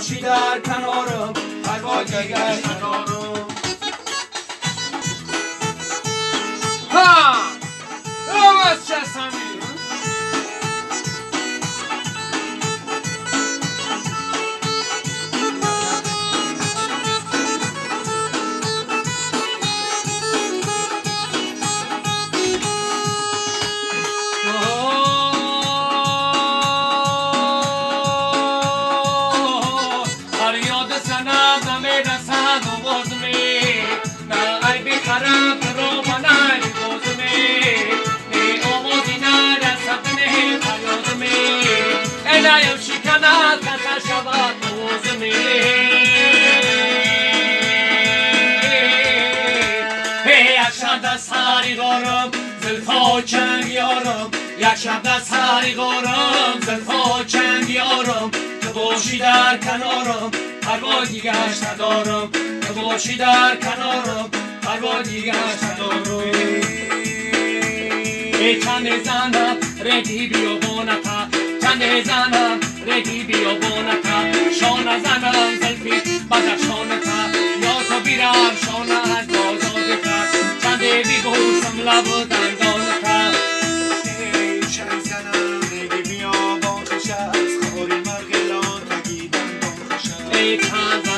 باشی در کنارم هر بار دیگر ندارم ها روز چه سمی چنگ یارم یک شب دست هری غارم زلفا چنگ یارم تو باشی در کنارم پروا دیگرش ندارم تو باشی در کنارم پروا دیگرش ندارم ای چند زنم ردی بیابانتا چند زنم ردی بیابانتا شانه زنم زلفی بدخشانتا یا تو بیرم شانه از آزادتا چند بیگوسم لب دندانتا ای چند زنم ردی بیابان خوش از خوری مرگلان تگیدن بان خوش ای چند